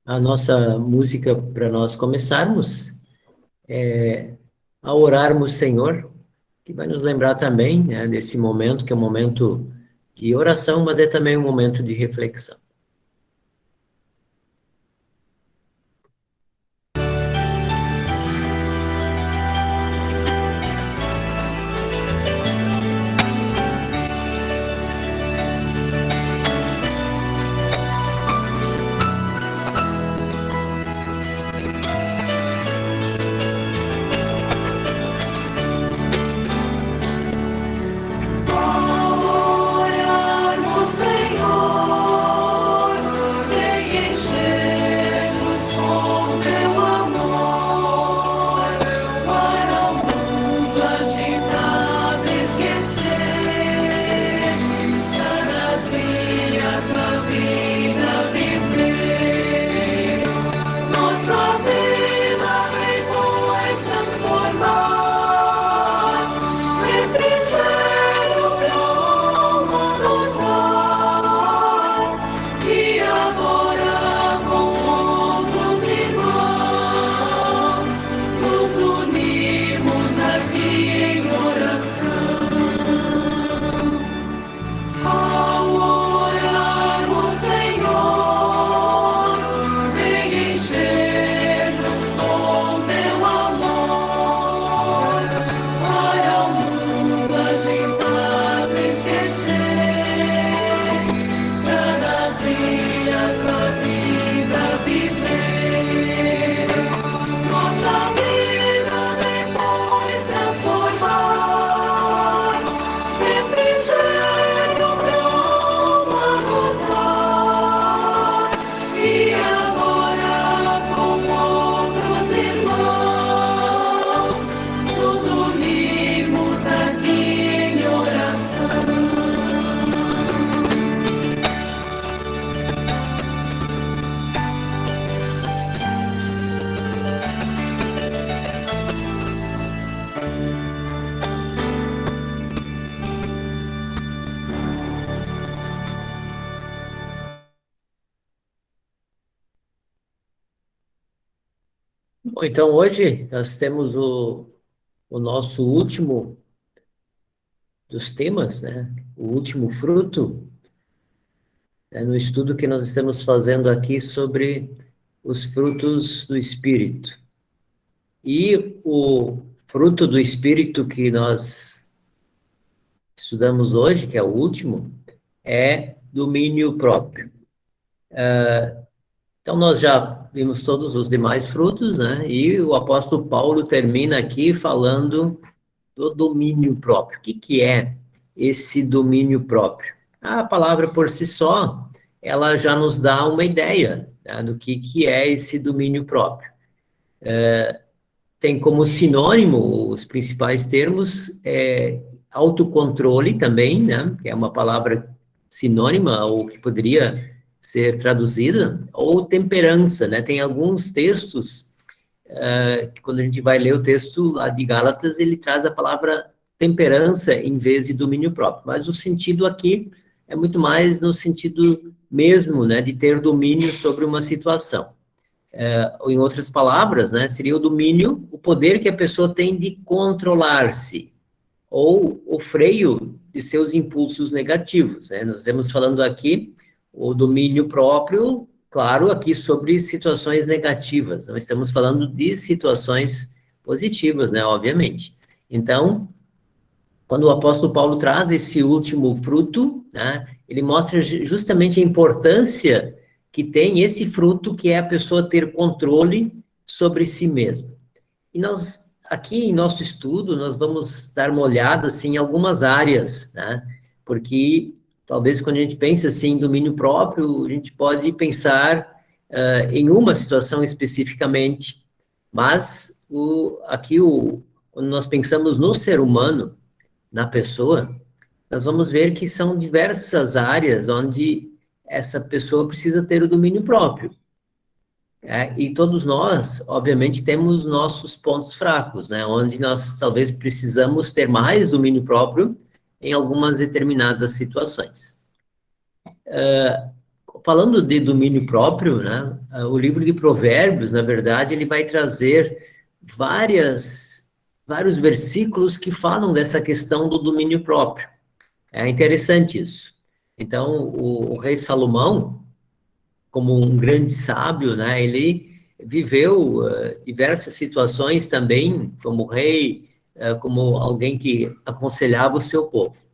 A nossa música para nós começarmos é a orarmos, Senhor, que vai nos lembrar também, né, desse momento, que é um momento de oração, mas é também um momento de reflexão. Orarmos, Senhor, vem encher-nos com teu amor, para o mundo agitado esquecer, cada dia tua vida viver. Nossa vida vem, pois, transformar, refrigério pra alma nos dar. E agora, com outros irmãos, nos unimos aqui em oração. Ao orarmos, Senhor, vem encher-nos com teu amor, para o mundo agitado esquecer, cada dia tua vida viver. Nossa vida depois transformar, refrigério pra alma nos dar. E agora, com outros irmãos, nos unimos aqui em oração. Bom, então hoje nós temos o nosso último dos temas, né? O último fruto, no estudo que nós estamos fazendo aqui sobre os frutos do Espírito. E o fruto do Espírito que nós estudamos hoje, que é o último, é domínio próprio. Então, nós já vimos todos os demais frutos, né? E o apóstolo Paulo termina aqui falando do domínio próprio. O que que é esse domínio próprio? A palavra por si só, ela já nos dá uma ideia, né, do que é esse domínio próprio. Tem como sinônimo os principais termos, autocontrole também, né? Que é uma palavra sinônima ou que poderia ser traduzida, ou temperança, né? Tem alguns textos que quando a gente vai ler o texto lá de Gálatas, ele traz a palavra temperança em vez de domínio próprio. Mas o sentido aqui é muito mais no sentido mesmo, né? De ter domínio sobre uma situação. Ou em outras palavras, né? Seria o domínio, o poder que a pessoa tem de controlar-se, ou o freio de seus impulsos negativos, né? Nós estamos falando aqui o domínio próprio, claro, aqui sobre situações negativas, não estamos falando de situações positivas, né? Obviamente. Então, quando o apóstolo Paulo traz esse último fruto, né? Ele mostra justamente a importância que tem esse fruto, que é a pessoa ter controle sobre si mesma. E nós, aqui em nosso estudo, nós vamos dar uma olhada, assim, em algumas áreas, né? Porque, talvez, quando a gente pensa, assim, em domínio próprio, a gente pode pensar em uma situação especificamente, mas quando nós pensamos no ser humano, na pessoa, nós vamos ver que são diversas áreas onde essa pessoa precisa ter o domínio próprio. E todos nós, obviamente, temos nossos pontos fracos, né? Onde nós talvez precisamos ter mais domínio próprio em algumas determinadas situações. falando de domínio próprio, né, o livro de Provérbios, na verdade, ele vai trazer vários versículos que falam dessa questão do domínio próprio. É interessante isso. Então, o rei Salomão, como um grande sábio, né, ele viveu diversas situações também, como rei, como alguém que aconselhava o seu povo.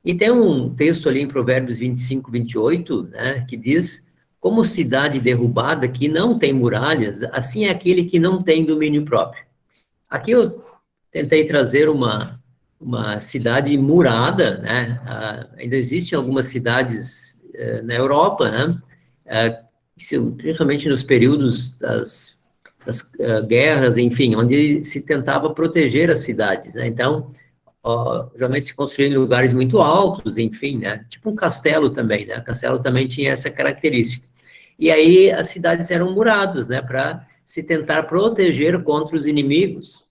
E tem um texto ali em Provérbios 25, 28, né, que diz: como cidade derrubada que não tem muralhas, assim é aquele que não tem domínio próprio. Aqui eu tentei trazer uma cidade murada, né? Ainda existem algumas cidades na Europa, né? Principalmente nos períodos das guerras, enfim, onde se tentava proteger as cidades, né? Então, geralmente se construía em lugares muito altos, enfim, né? Tipo um castelo também, né? O castelo também tinha essa característica. E aí as cidades eram muradas, né? Para se tentar proteger contra os inimigos,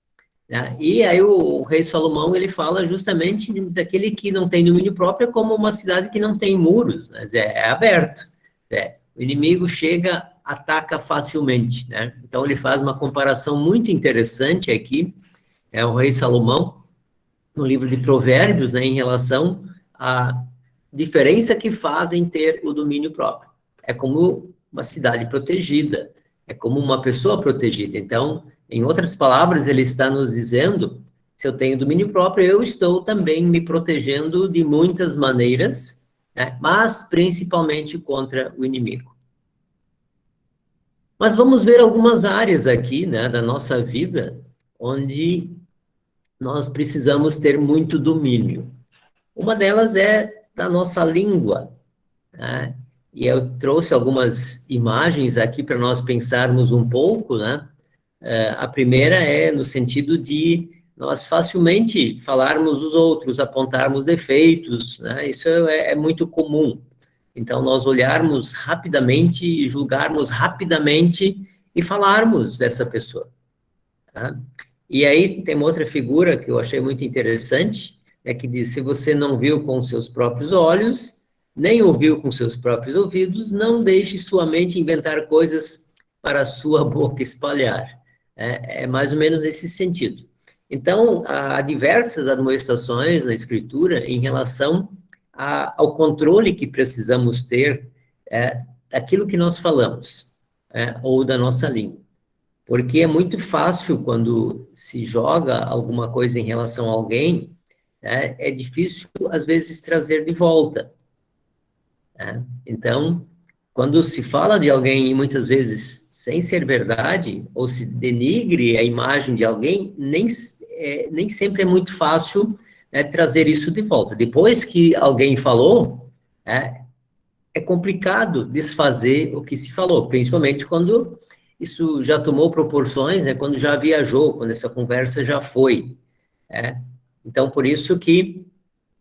né? E aí o rei Salomão, ele fala justamente daquele que não tem domínio próprio como uma cidade que não tem muros, né? É aberto, né? O inimigo chega, ataca facilmente, né? Então ele faz uma comparação muito interessante aqui, o rei Salomão, no livro de Provérbios, né, em relação à diferença que faz em ter o domínio próprio. É como uma cidade protegida, é como uma pessoa protegida. Então, em outras palavras, ele está nos dizendo: se eu tenho domínio próprio, eu estou também me protegendo de muitas maneiras, né, mas principalmente contra o inimigo. Mas vamos ver algumas áreas aqui, né, da nossa vida, onde nós precisamos ter muito domínio. Uma delas é da nossa língua, né? E eu trouxe algumas imagens aqui para nós pensarmos um pouco, né? A primeira é no sentido de nós facilmente falarmos os outros, apontarmos defeitos, né? Isso é muito comum. Então, nós olharmos rapidamente e julgarmos rapidamente e falarmos dessa pessoa, tá? E aí tem uma outra figura que eu achei muito interessante, que diz: se você não viu com seus próprios olhos, nem ouviu com seus próprios ouvidos, não deixe sua mente inventar coisas para a sua boca espalhar. É mais ou menos nesse sentido. Então, há diversas admoestações na Escritura em relação ao controle que precisamos ter daquilo que nós falamos, ou da nossa língua. Porque é muito fácil quando se joga alguma coisa em relação a alguém, né, é difícil, às vezes, trazer de volta, né? Então, quando se fala de alguém, muitas vezes, sem ser verdade, ou se denigre a imagem de alguém, nem sempre é muito fácil, né, trazer isso de volta. Depois que alguém falou, é complicado desfazer o que se falou, principalmente quando isso já tomou proporções, né, quando já viajou, quando essa conversa já foi. Então, por isso que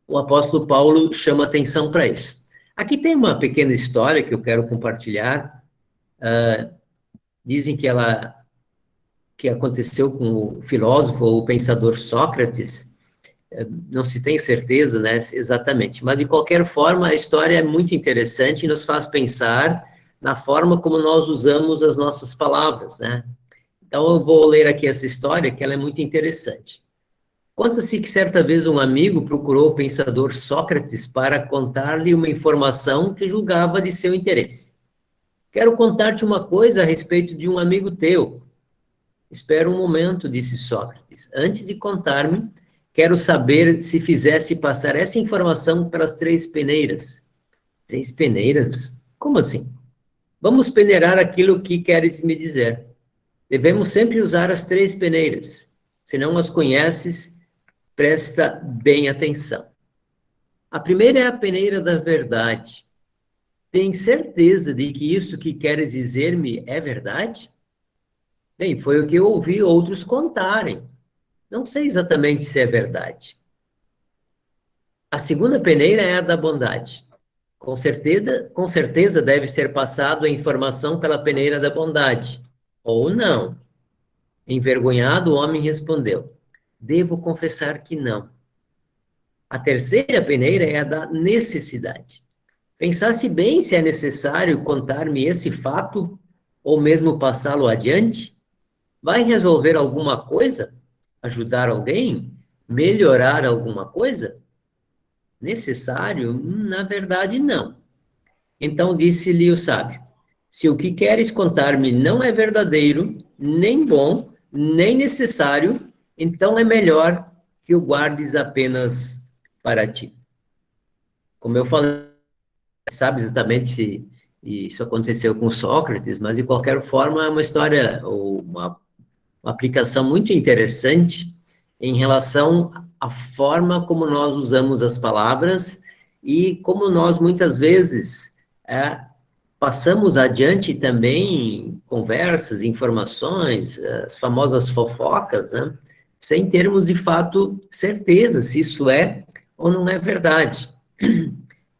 o apóstolo Paulo chama atenção para isso. Aqui tem uma pequena história que eu quero compartilhar. Dizem que aconteceu com o filósofo ou o pensador Sócrates. Não se tem certeza, né, exatamente, mas de qualquer forma a história é muito interessante e nos faz pensar na forma como nós usamos as nossas palavras, né? Então eu vou ler aqui essa história, que ela é muito interessante. Conta-se que certa vez um amigo procurou o pensador Sócrates para contar-lhe uma informação que julgava de seu interesse. Quero contar-te uma coisa a respeito de um amigo teu. Espera um momento, disse Sócrates. Antes de contar-me, quero saber se fizesse passar essa informação pelas 3 peneiras. 3 peneiras? Como assim? Vamos peneirar aquilo que queres me dizer. Devemos sempre usar as 3 peneiras. Se não as conheces, presta bem atenção. A primeira é a peneira da verdade. Tem certeza de que isso que queres dizer-me é verdade? Bem, foi o que eu ouvi outros contarem. Não sei exatamente se é verdade. A segunda peneira é a da bondade. Com certeza deve ser passado a informação pela peneira da bondade. Ou não. Envergonhado, o homem respondeu: devo confessar que não. A terceira peneira é a da necessidade. pensasse bem se é necessário contar-me esse fato ou mesmo passá-lo adiante. Vai resolver alguma coisa? Ajudar alguém? Melhorar alguma coisa? Necessário? Na verdade, não. Então disse-lhe o sábio: se o que queres contar-me não é verdadeiro, nem bom, nem necessário, então é melhor que o guardes apenas para ti. Como eu falei, sabe exatamente se isso aconteceu com Sócrates, mas de qualquer forma é uma história ou uma aplicação muito interessante em relação à forma como nós usamos as palavras e como nós muitas vezes passamos adiante também conversas, informações, as famosas fofocas, né? Sem termos de fato certeza se isso é ou não é verdade.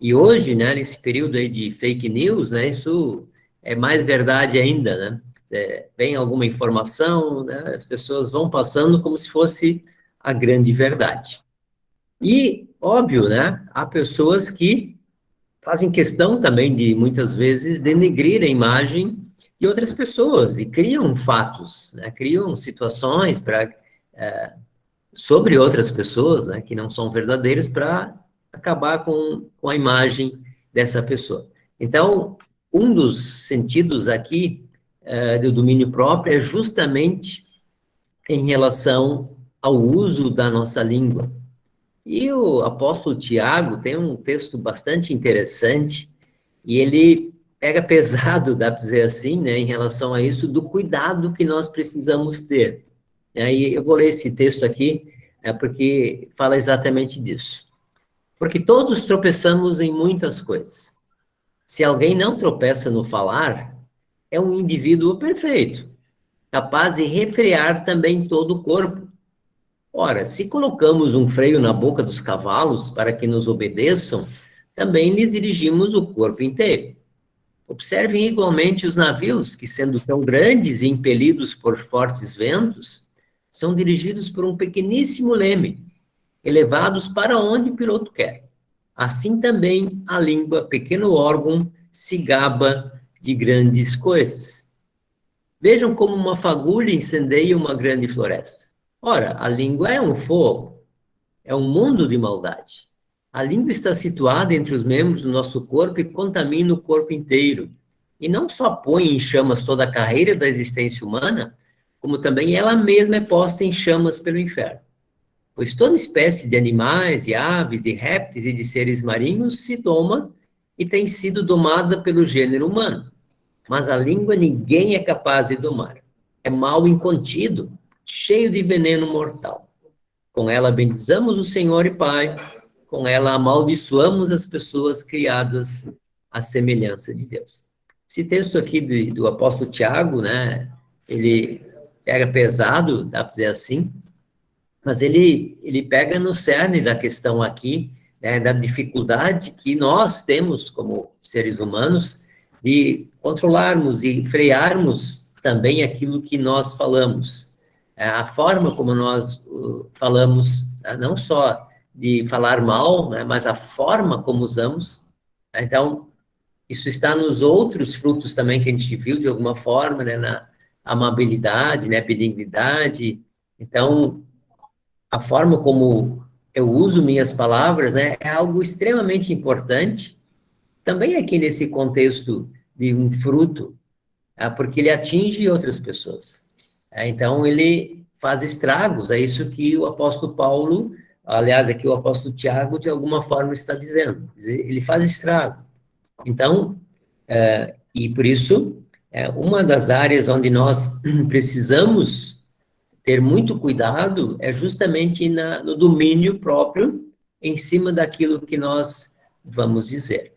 E hoje, né, nesse período aí de fake news, né, isso é mais verdade ainda, né? Vem alguma informação, né, as pessoas vão passando como se fosse a grande verdade. E, óbvio, né, há pessoas que fazem questão também de, muitas vezes, denegrir a imagem de outras pessoas e criam fatos, né, criam situações sobre outras pessoas, né, que não são verdadeiras para acabar com a imagem dessa pessoa. Então, um dos sentidos aqui do domínio próprio é justamente em relação ao uso da nossa língua. E o apóstolo Tiago tem um texto bastante interessante, e ele pega pesado, dá para dizer assim, né, em relação a isso, do cuidado que nós precisamos ter. E aí eu vou ler esse texto aqui, porque fala exatamente disso. Porque todos tropeçamos em muitas coisas. Se alguém não tropeça no falar, é um indivíduo perfeito, capaz de refrear também todo o corpo. Ora, se colocamos um freio na boca dos cavalos para que nos obedeçam, também lhes dirigimos o corpo inteiro. Observem igualmente os navios, que, sendo tão grandes e impelidos por fortes ventos, são dirigidos por um pequeníssimo leme, elevados para onde o piloto quer. Assim também a língua, pequeno órgão, se gaba de grandes coisas. Vejam como uma fagulha incendeia uma grande floresta. Ora, a língua é um fogo, é um mundo de maldade. A língua está situada entre os membros do nosso corpo e contamina o corpo inteiro. E não só põe em chamas toda a carreira da existência humana, como também ela mesma é posta em chamas pelo inferno. Pois toda espécie de animais, de aves, de répteis e de seres marinhos se doma e tem sido domada pelo gênero humano. Mas a língua ninguém é capaz de domar. É mal incontido, cheio de veneno mortal. Com ela bendizamos o Senhor e Pai, com ela amaldiçoamos as pessoas criadas à semelhança de Deus. Esse texto aqui do apóstolo Tiago, né, ele pega pesado, dá para dizer assim, mas ele pega no cerne da questão aqui, né, da dificuldade que nós temos como seres humanos de controlarmos e frearmos também aquilo que nós falamos. A forma como nós falamos, não só de falar mal, né, mas a forma como usamos. Então, isso está nos outros frutos também que a gente viu de alguma forma, né, na amabilidade, né, benignidade. Então, a forma como eu uso minhas palavras, né, é algo extremamente importante, também aqui nesse contexto de um fruto, porque ele atinge outras pessoas. Então, ele faz estragos, é isso que o apóstolo Paulo, aliás, aqui o apóstolo Tiago, de alguma forma está dizendo, ele faz estrago. Então, e por isso, uma das áreas onde nós precisamos ter muito cuidado é justamente no domínio próprio, em cima daquilo que nós vamos dizer.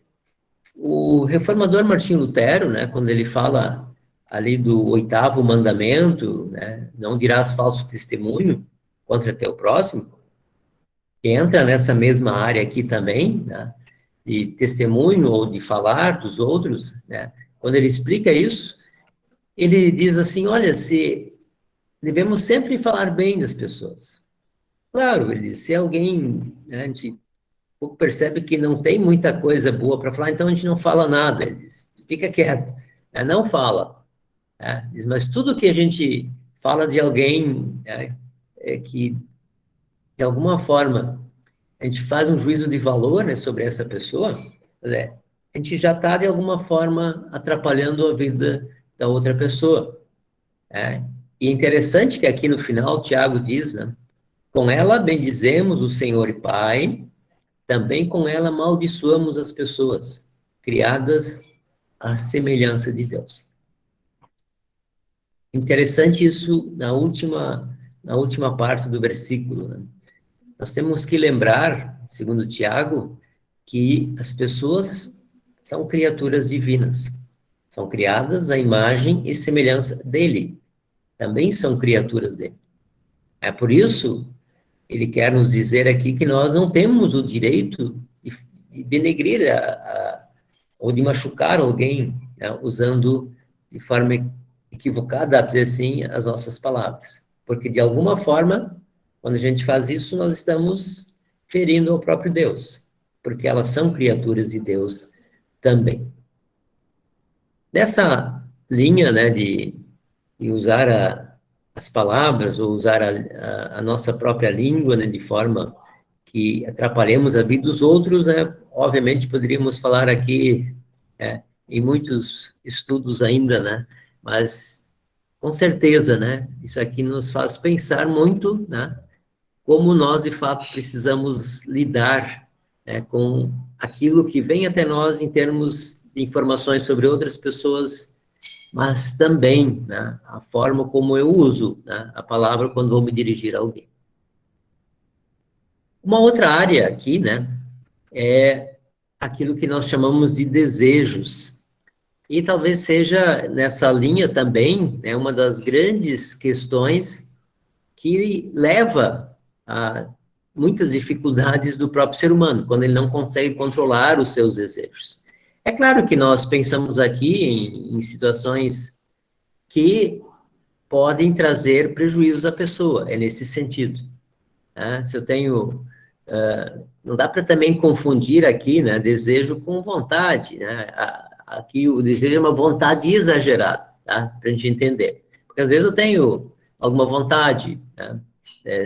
O reformador Martinho Lutero, né, quando ele fala ali do 8º mandamento, né, não dirás falso testemunho contra teu próximo, que entra nessa mesma área aqui também, né, de testemunho ou de falar dos outros, né, quando ele explica isso, ele diz assim, olha, se devemos sempre falar bem das pessoas. Claro, ele, se alguém, né, pouco percebe que não tem muita coisa boa para falar, então a gente não fala nada. Ele diz, fica quieto, não fala. Diz, mas tudo que a gente fala de alguém é que, de alguma forma, a gente faz um juízo de valor, né, sobre essa pessoa, a gente já está, de alguma forma, atrapalhando a vida da outra pessoa. E é interessante que aqui no final, Tiago diz, né, com ela bendizemos o Senhor e Pai, também com ela amaldiçoamos as pessoas, criadas à semelhança de Deus. Interessante isso na última parte do versículo, né? Nós temos que lembrar, segundo Tiago, que as pessoas são criaturas divinas, são criadas à imagem e semelhança dele, também são criaturas dele. É por isso, ele quer nos dizer aqui que nós não temos o direito de denegrir ou de machucar alguém, né, usando de forma equivocada, a dizer assim, as nossas palavras. Porque, de alguma forma, quando a gente faz isso, nós estamos ferindo ao próprio Deus, porque elas são criaturas de Deus também. Nessa linha, né, de usar as palavras, ou usar a nossa própria língua, né, de forma que atrapalhemos a vida dos outros, né, obviamente poderíamos falar aqui em muitos estudos ainda, né, mas com certeza, né, isso aqui nos faz pensar muito, né, como nós, de fato, precisamos lidar, né, com aquilo que vem até nós em termos de informações sobre outras pessoas, mas também, né, a forma como eu uso, né, a palavra quando vou me dirigir a alguém. Uma outra área aqui, né, é aquilo que nós chamamos de desejos. E talvez seja nessa linha também, né, uma das grandes questões que leva a muitas dificuldades do próprio ser humano, quando ele não consegue controlar os seus desejos. É claro que nós pensamos aqui em situações que podem trazer prejuízos à pessoa, é nesse sentido. Né? Se eu tenho... não dá para também confundir aqui, né, desejo com vontade, né? Aqui o desejo é uma vontade exagerada, tá? Para a gente entender. Porque às vezes eu tenho alguma vontade, né?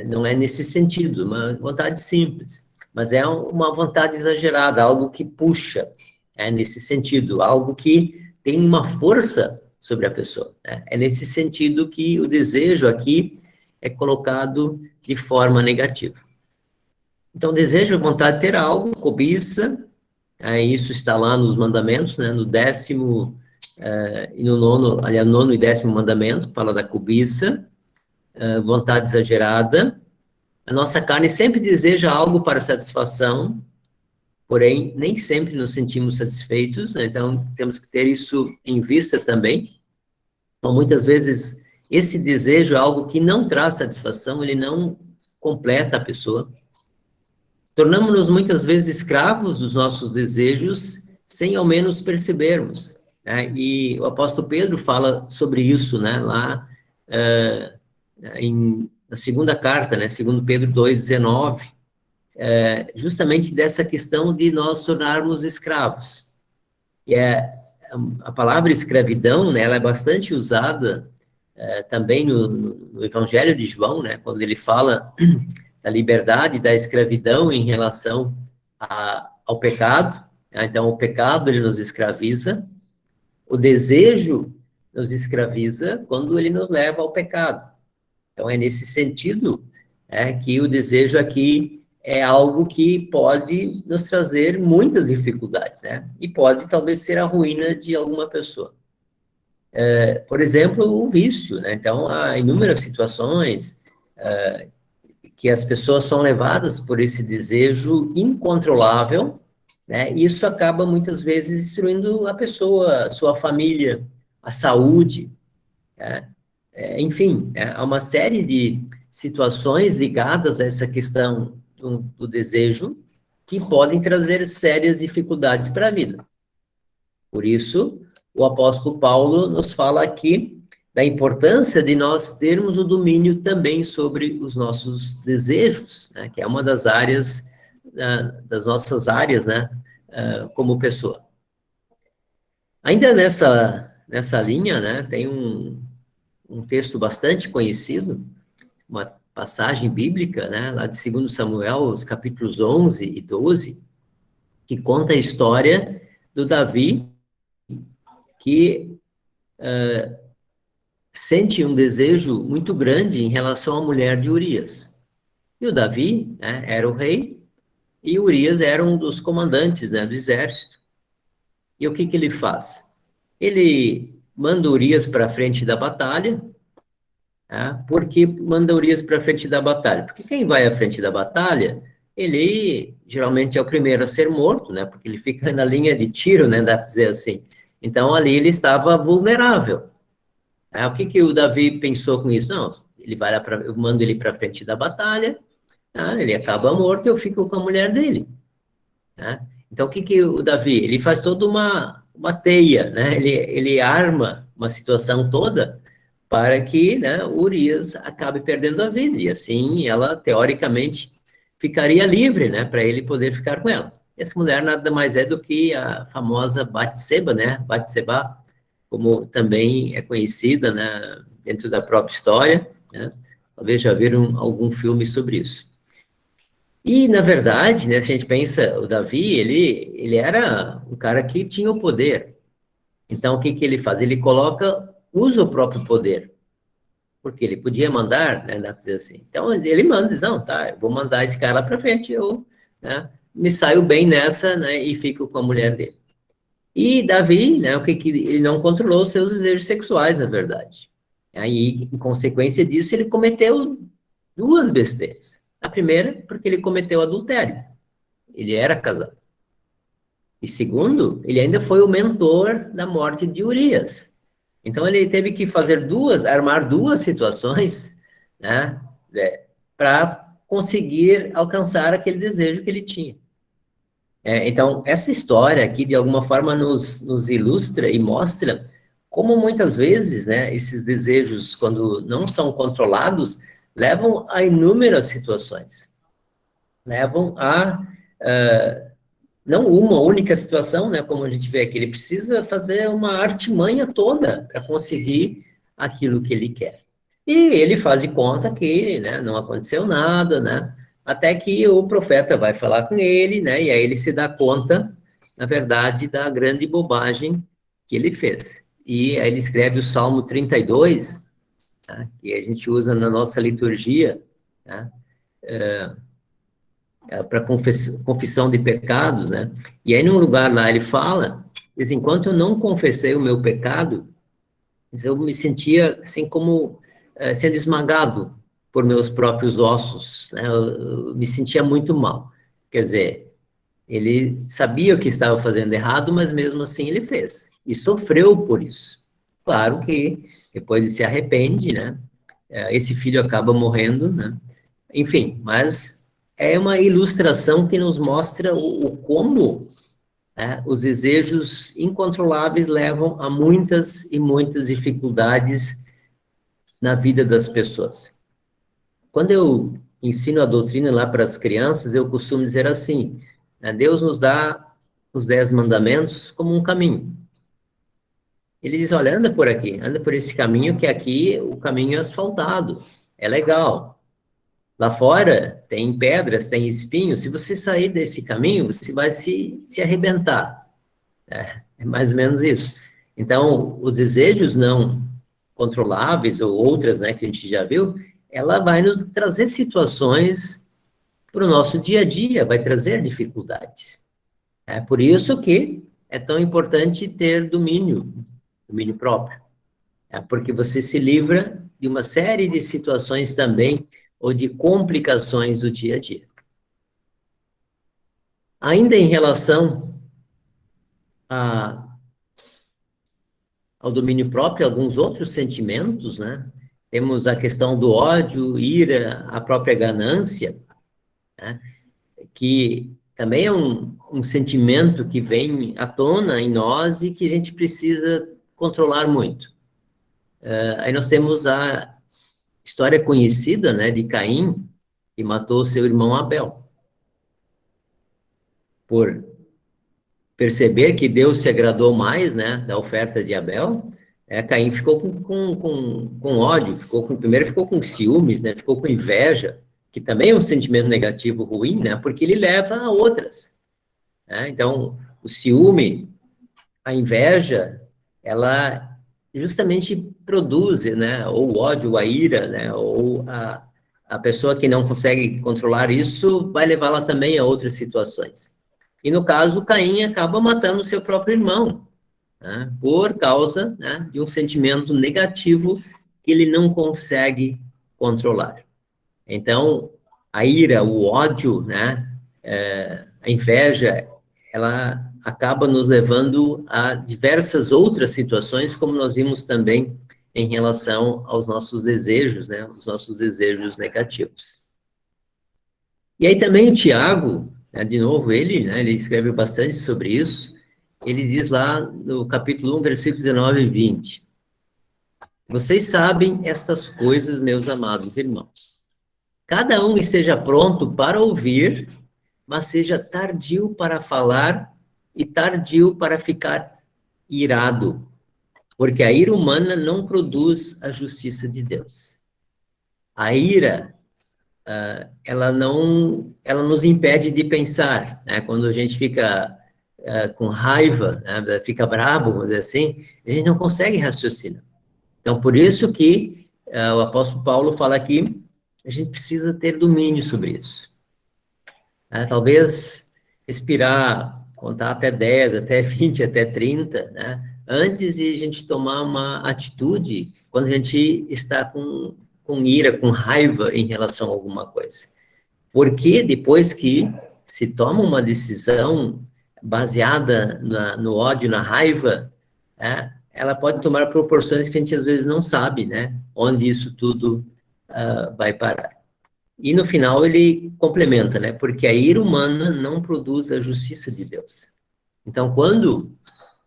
Não é nesse sentido, uma vontade simples, mas é uma vontade exagerada, algo que puxa, nesse sentido, algo que tem uma força sobre a pessoa, né? É nesse sentido que o desejo aqui é colocado de forma negativa. Então, desejo é vontade de ter algo, cobiça, isso está lá nos mandamentos, né, no 10º e no 9º, aliás, 9º e 10º mandamento, fala da cobiça, vontade exagerada. A nossa carne sempre deseja algo para satisfação, porém, nem sempre nos sentimos satisfeitos, né, então temos que ter isso em vista também. Então, muitas vezes, esse desejo é algo que não traz satisfação, ele não completa a pessoa. Tornamos-nos muitas vezes escravos dos nossos desejos, sem ao menos percebermos, né? E o apóstolo Pedro fala sobre isso, né? Lá na segunda carta, né? 2 Pedro 2,19, justamente dessa questão de nós tornarmos escravos. E a palavra escravidão, né? Ela é bastante usada também no Evangelho de João, né? Quando ele fala da liberdade, da escravidão em relação ao pecado. Então, o pecado, ele nos escraviza. O desejo nos escraviza quando ele nos leva ao pecado. Então, é nesse sentido que o desejo aqui é algo que pode nos trazer muitas dificuldades, né? E pode, talvez, ser a ruína de alguma pessoa. Por exemplo, o vício, né? Então, há inúmeras situações que as pessoas são levadas por esse desejo incontrolável, né? E isso acaba, muitas vezes, destruindo a pessoa, a sua família, a saúde, né? Enfim, há uma série de situações ligadas a essa questão do desejo que podem trazer sérias dificuldades para a vida. Por isso, o apóstolo Paulo nos fala aqui da importância de nós termos o domínio também sobre os nossos desejos, né, que é uma das áreas das nossas áreas, né, como pessoa. Ainda nessa linha, né, tem um texto bastante conhecido, uma passagem bíblica, né, lá de 2 Samuel, os capítulos 11 e 12, que conta a história do Davi, que sente um desejo muito grande em relação à mulher de Urias. E o Davi, né, era o rei, e Urias era um dos comandantes, né, do exército. E o que que ele faz? Ele manda Urias para frente da batalha. Por que manda Urias para frente da batalha? Porque quem vai à frente da batalha, ele geralmente é o primeiro a ser morto, né? Porque ele fica na linha de tiro, né? Dá para dizer assim. Então, ali ele estava vulnerável. O que que o Davi pensou com isso? Não, ele vai lá eu mando ele para frente da batalha, ele acaba morto, eu fico com a mulher dele. Então, o que que o Davi? Ele faz toda uma teia, né? Ele arma uma situação toda para que, né, Urias acabe perdendo a vida, e assim ela, teoricamente, ficaria livre, né, para ele poder ficar com ela. Essa mulher nada mais é do que a famosa Batseba, né, Batseba, como também é conhecida, né, dentro da própria história, né, talvez já viram algum filme sobre isso. E, na verdade, né, se a gente pensa, o Davi, ele era um cara que tinha o poder. Então, o que que ele faz? Ele usa o próprio poder, porque ele podia mandar, né, dá pra dizer assim. Então, ele manda, diz, não, tá, eu vou mandar esse cara para frente, eu, né, me saio bem nessa, né, e fico com a mulher dele. E Davi, né, o que que ele não controlou os seus desejos sexuais, na verdade. Aí, em consequência disso, ele cometeu duas besteiras. A primeira, porque ele cometeu adultério. Ele era casado. E segundo, ele ainda foi o mentor da morte de Urias. Então ele teve que armar duas situações, né, para conseguir alcançar aquele desejo que ele tinha. Então, essa história aqui, de alguma forma, nos ilustra e mostra como muitas vezes, né, esses desejos, quando não são controlados, levam a inúmeras situações. Levam a não uma única situação, né, como a gente vê aqui, ele precisa fazer uma artimanha toda para conseguir aquilo que ele quer. E ele faz de conta que, né, não aconteceu nada, né, até que o profeta vai falar com ele, né, e aí ele se dá conta, na verdade, da grande bobagem que ele fez. E aí ele escreve o Salmo 32, tá, que a gente usa na nossa liturgia, tá, para confissão de pecados, né? E aí, num lugar lá, ele fala, diz, enquanto eu não confessei o meu pecado, eu me sentia, assim, como sendo esmagado por meus próprios ossos, né? Eu me sentia muito mal. Quer dizer, ele sabia o que estava fazendo errado, mas mesmo assim ele fez. E sofreu por isso. Claro que depois ele se arrepende, né? Esse filho acaba morrendo, né? Enfim, mas é uma ilustração que nos mostra o como, né, os desejos incontroláveis levam a muitas e muitas dificuldades na vida das pessoas. Quando eu ensino a doutrina lá para as crianças, eu costumo dizer assim, né, Deus nos dá os 10 mandamentos como um caminho. Ele diz, olha, anda por aqui, anda por esse caminho, que aqui o caminho é asfaltado, é legal. Lá fora tem pedras, tem espinhos. Se você sair desse caminho, você vai se arrebentar. É mais ou menos isso. Então, os desejos não controláveis, ou outras, né, que a gente já viu, ela vai nos trazer situações para o nosso dia a dia, vai trazer dificuldades. É por isso que é tão importante ter domínio próprio. Porque você se livra de uma série de situações também, ou de complicações do dia a dia. Ainda em relação ao domínio próprio, alguns outros sentimentos, né? Temos a questão do ódio, ira, a própria ganância, né? Que também é um sentimento que vem à tona em nós e que a gente precisa controlar muito. Aí nós temos a história conhecida, né, de Caim, que matou seu irmão Abel. por perceber que Deus se agradou mais, né, da oferta de Abel, Caim ficou com ódio, primeiro ficou com ciúmes, né, ficou com inveja, que também é um sentimento negativo ruim, né, porque ele leva a outras, né? Então, o ciúme, a inveja, ela justamente produz, né, ou o ódio, a ira, né, ou a pessoa que não consegue controlar isso vai levá-la também a outras situações. E no caso, Caim acaba matando o seu próprio irmão, né, por causa, né, de um sentimento negativo que ele não consegue controlar. Então, a ira, o ódio, né, a inveja, ela acaba nos levando a diversas outras situações, como nós vimos também em relação aos nossos desejos, né, os nossos desejos negativos. E aí também o Tiago, né, de novo, ele escreve bastante sobre isso. Ele diz lá no capítulo 1, versículos 19 e 20: Vocês sabem estas coisas, meus amados irmãos. Cada um esteja pronto para ouvir, mas seja tardio para falar e tardio para ficar irado, porque a ira humana não produz a justiça de Deus. A ira, ela nos impede de pensar, né? Quando a gente fica com raiva, né? Fica bravo, vamos dizer assim, a gente não consegue raciocinar. Então, por isso que o apóstolo Paulo fala aqui, a gente precisa ter domínio sobre isso. Talvez respirar, contar até 10, até 20, até 30, né? Antes de a gente tomar uma atitude, quando a gente está com ira, com raiva em relação a alguma coisa. Porque depois que se toma uma decisão baseada no ódio, na raiva, ela pode tomar proporções que a gente às vezes não sabe, né? Onde isso tudo vai parar. E no final ele complementa, né? Porque a ira humana não produz a justiça de Deus. Então, quando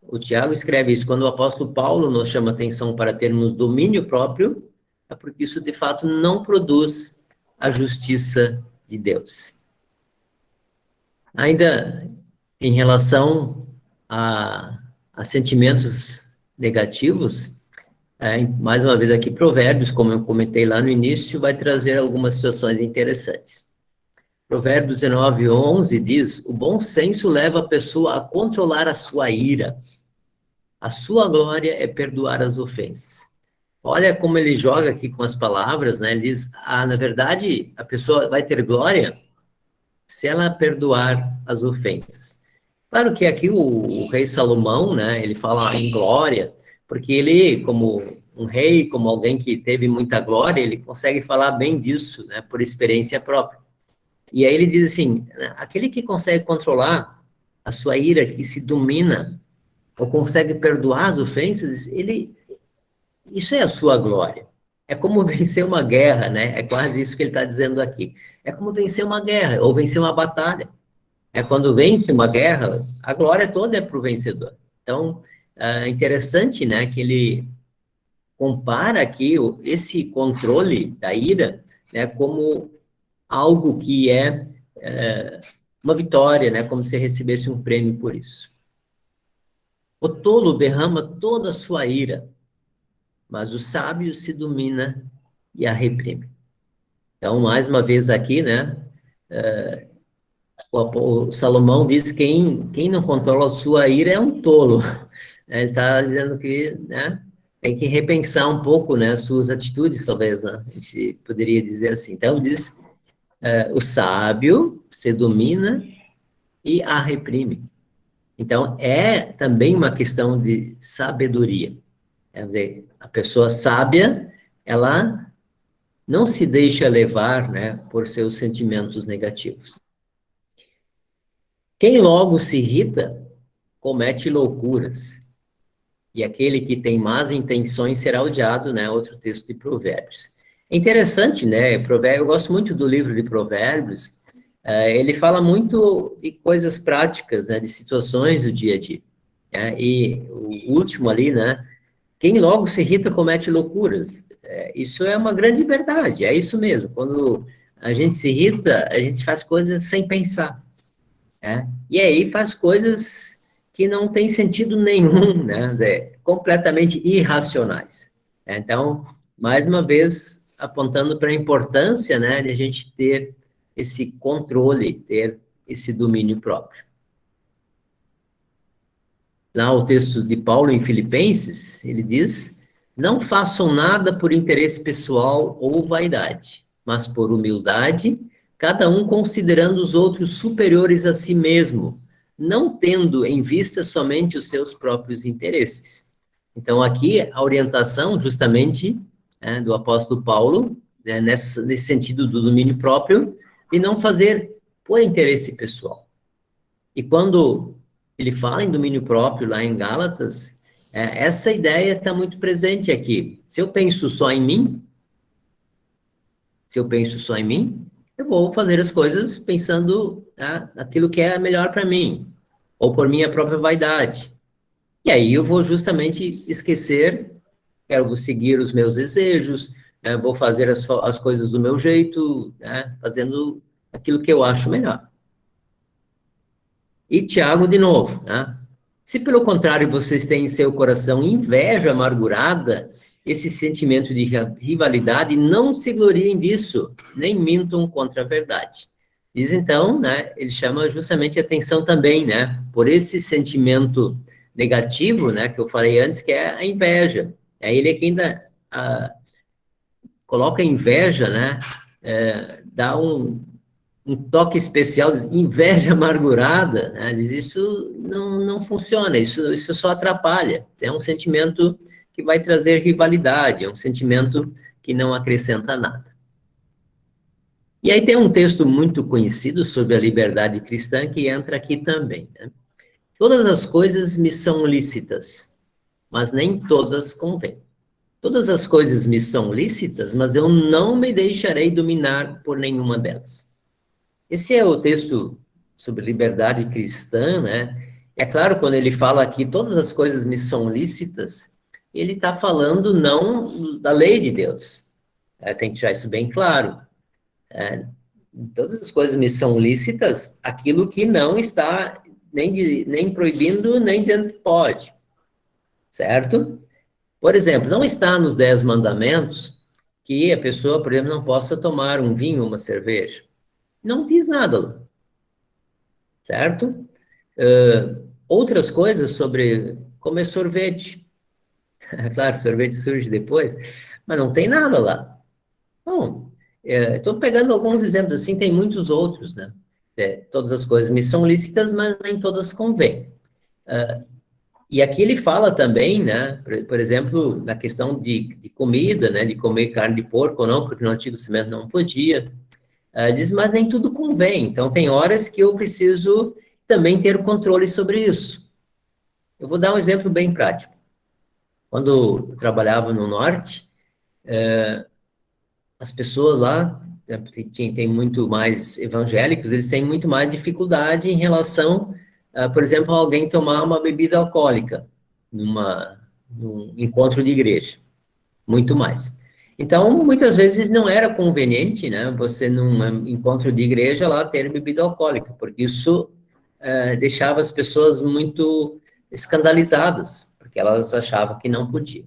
o Tiago escreve isso, quando o apóstolo Paulo nos chama atenção para termos domínio próprio, é porque isso de fato não produz a justiça de Deus. Ainda em relação a sentimentos negativos, mais uma vez aqui, Provérbios, como eu comentei lá no início, vai trazer algumas situações interessantes. Provérbios 19, 11 diz: O bom senso leva a pessoa a controlar a sua ira. A sua glória é perdoar as ofensas. Olha como ele joga aqui com as palavras, né? Ele diz, na verdade, a pessoa vai ter glória se ela perdoar as ofensas. Claro que aqui o rei Salomão, né? Ele fala em glória, porque ele, como um rei, como alguém que teve muita glória, ele consegue falar bem disso, né? Por experiência própria. E aí ele diz assim, aquele que consegue controlar a sua ira, que se domina, ou consegue perdoar as ofensas, isso é a sua glória. É como vencer uma guerra, né? É quase isso que ele está dizendo aqui. É como vencer uma guerra, ou vencer uma batalha. Quando vence uma guerra, a glória toda é para o vencedor. Então, é interessante, né, que ele compara aqui esse controle da ira, né, como algo que é uma vitória, né, como se recebesse um prêmio por isso. O tolo derrama toda a sua ira, mas o sábio se domina e a reprime. Então, mais uma vez aqui, né, o Salomão diz que quem não controla a sua ira é um tolo. Ele está dizendo que, né, tem que repensar um pouco, né, as suas atitudes, talvez, né, a gente poderia dizer assim. Então, diz, o sábio se domina e a reprime. Então, é também uma questão de sabedoria. Quer dizer, a pessoa sábia, ela não se deixa levar, né, por seus sentimentos negativos. Quem logo se irrita, comete loucuras. E aquele que tem más intenções será odiado, né? Outro texto de Provérbios. É interessante, né? Eu gosto muito do livro de Provérbios. Ele fala muito de coisas práticas, né? De situações do dia a dia. E o último ali, né? Quem logo se irrita comete loucuras. Isso é uma grande verdade, é isso mesmo. Quando a gente se irrita, a gente faz coisas sem pensar. né? E aí faz coisas que não têm sentido nenhum, né? Completamente irracionais. Então, mais uma vez, apontando para a importância, né, de a gente ter esse controle, ter esse domínio próprio. Lá o texto de Paulo em Filipenses, ele diz: não façam nada por interesse pessoal ou vaidade, mas por humildade, cada um considerando os outros superiores a si mesmo, não tendo em vista somente os seus próprios interesses. Então, aqui, a orientação, justamente, do apóstolo Paulo, né, nesse sentido do domínio próprio, e não fazer por interesse pessoal. E quando ele fala em domínio próprio, lá em Gálatas, essa ideia está muito presente aqui. Se eu penso só em mim, eu vou fazer as coisas pensando naquilo que é melhor para mim, ou por minha própria vaidade. E aí eu vou justamente esquecer, vou seguir os meus desejos, vou fazer as coisas do meu jeito, né, fazendo aquilo que eu acho melhor. E Tiago, de novo, né? Se pelo contrário vocês têm em seu coração inveja amargurada, esse sentimento de rivalidade, não se gloriem disso, nem mintam contra a verdade. Diz então, né, ele chama justamente atenção também, né, por esse sentimento negativo, né, que eu falei antes, que é a inveja. Ele é quem ainda coloca a inveja, né, dá um toque especial, diz, inveja amargurada, né, diz, isso não funciona, isso só atrapalha, é um sentimento que vai trazer rivalidade, é um sentimento que não acrescenta nada. E aí tem um texto muito conhecido sobre a liberdade cristã que entra aqui também, né? Todas as coisas me são lícitas, mas nem todas convêm. Todas as coisas me são lícitas, mas eu não me deixarei dominar por nenhuma delas. Esse é o texto sobre liberdade cristã, né? É claro, quando ele fala aqui, todas as coisas me são lícitas, ele está falando não da lei de Deus. Tem que deixar isso bem claro. Todas as coisas me são lícitas, aquilo que não está nem proibindo, nem dizendo que pode. Certo? Por exemplo, não está nos 10 mandamentos que a pessoa, por exemplo, não possa tomar um vinho ou uma cerveja. Não diz nada lá. Certo? Outras coisas sobre comer sorvete. Claro, sorvete surge depois, mas não tem nada lá. Bom, estou pegando alguns exemplos assim, tem muitos outros, né? Todas as coisas me são lícitas, mas nem todas convêm. E aqui ele fala também, né, por exemplo, na questão de comida, né, de comer carne de porco ou não, porque no Antigo Testamento não podia. Diz, mas nem tudo convém. Então, tem horas que eu preciso também ter controle sobre isso. Eu vou dar um exemplo bem prático. Quando eu trabalhava no Norte, as pessoas lá, tem muito mais evangélicos, eles têm muito mais dificuldade em relação, por exemplo, alguém tomar uma bebida alcoólica num encontro de igreja. Muito mais. Então, muitas vezes não era conveniente, né, você num encontro de igreja lá ter bebida alcoólica, porque isso deixava as pessoas muito escandalizadas, porque elas achavam que não podia.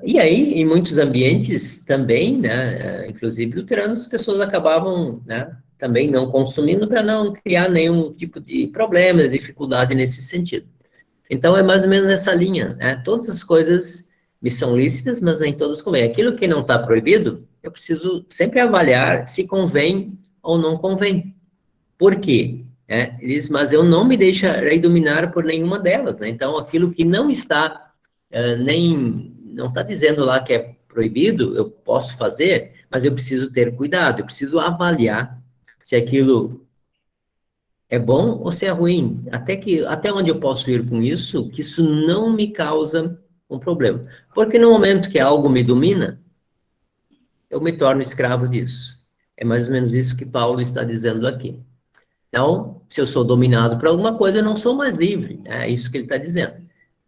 E aí, em muitos ambientes também, né, inclusive luteranos, as pessoas acabavam, né, também não consumindo para não criar nenhum tipo de problema, de dificuldade nesse sentido. Então, é mais ou menos nessa linha, né? Todas as coisas me são lícitas, mas nem todas convêm. Aquilo que não está proibido, eu preciso sempre avaliar se convém ou não convém. Por quê? Ele diz, mas eu não me deixarei dominar por nenhuma delas, né? Então, aquilo que não está, não está dizendo lá que é proibido, eu posso fazer, mas eu preciso ter cuidado, eu preciso avaliar se aquilo é bom ou se é ruim, até onde eu posso ir com isso, que isso não me causa um problema. Porque no momento que algo me domina, eu me torno escravo disso. É mais ou menos isso que Paulo está dizendo aqui. Então, se eu sou dominado por alguma coisa, eu não sou mais livre. É isso que ele está dizendo.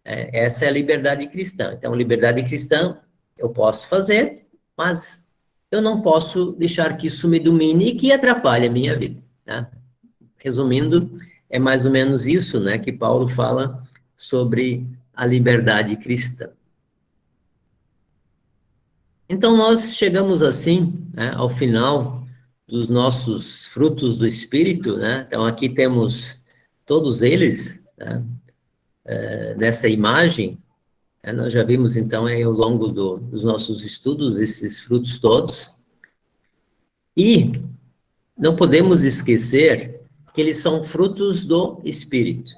Essa é a liberdade cristã. Então, liberdade cristã, eu posso fazer, mas eu não posso deixar que isso me domine e que atrapalhe a minha vida. né? Resumindo, é mais ou menos isso, né, que Paulo fala sobre a liberdade cristã. Então, nós chegamos assim, né, ao final dos nossos frutos do Espírito, né? Então, aqui temos todos eles, né, nessa imagem, né? Nós já vimos, então, aí, ao longo dos nossos estudos, esses frutos todos. E não podemos esquecer que eles são frutos do Espírito.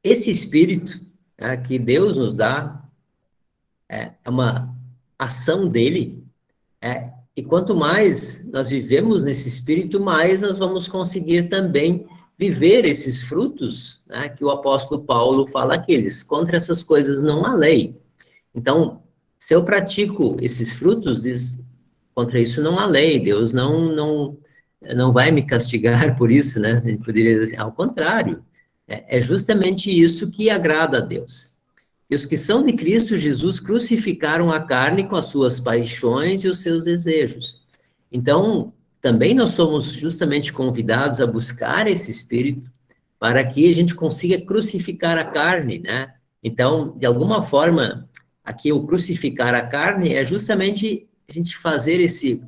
Esse Espírito, né, que Deus nos dá, é uma ação dele. E quanto mais nós vivemos nesse espírito, mais nós vamos conseguir também viver esses frutos, né, que o apóstolo Paulo fala aqueles. Contra essas coisas não há lei. Então, se eu pratico esses frutos, contra isso não há lei. Deus não vai me castigar por isso, né? A gente poderia dizer, ao contrário. É justamente isso que agrada a Deus. E os que são de Cristo Jesus crucificaram a carne com as suas paixões e os seus desejos. Então, também nós somos justamente convidados a buscar esse espírito para que a gente consiga crucificar a carne, né? Então, de alguma forma, aqui o crucificar a carne é justamente a gente fazer esse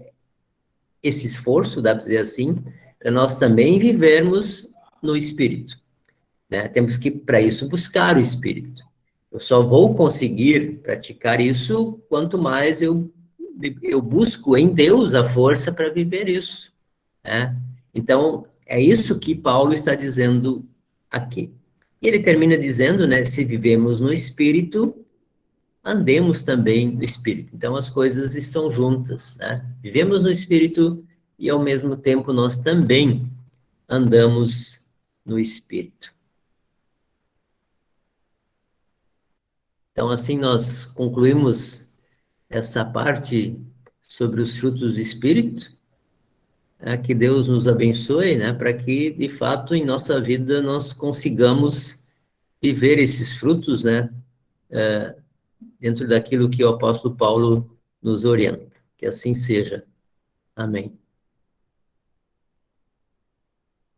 esforço, dá para dizer assim, para nós também vivermos no espírito, né? Temos que, para isso, buscar o espírito. Eu só vou conseguir praticar isso quanto mais eu busco em Deus a força para viver isso, né? Então, é isso que Paulo está dizendo aqui. E ele termina dizendo, né, se vivemos no Espírito, andemos também no Espírito. Então, as coisas estão juntas, né? Vivemos no Espírito e, ao mesmo tempo, nós também andamos no Espírito. Então, assim, nós concluímos essa parte sobre os frutos do Espírito, né? Que Deus nos abençoe, né? Para que, de fato, em nossa vida nós consigamos viver esses frutos, né? Dentro daquilo que o apóstolo Paulo nos orienta. Que assim seja. Amém.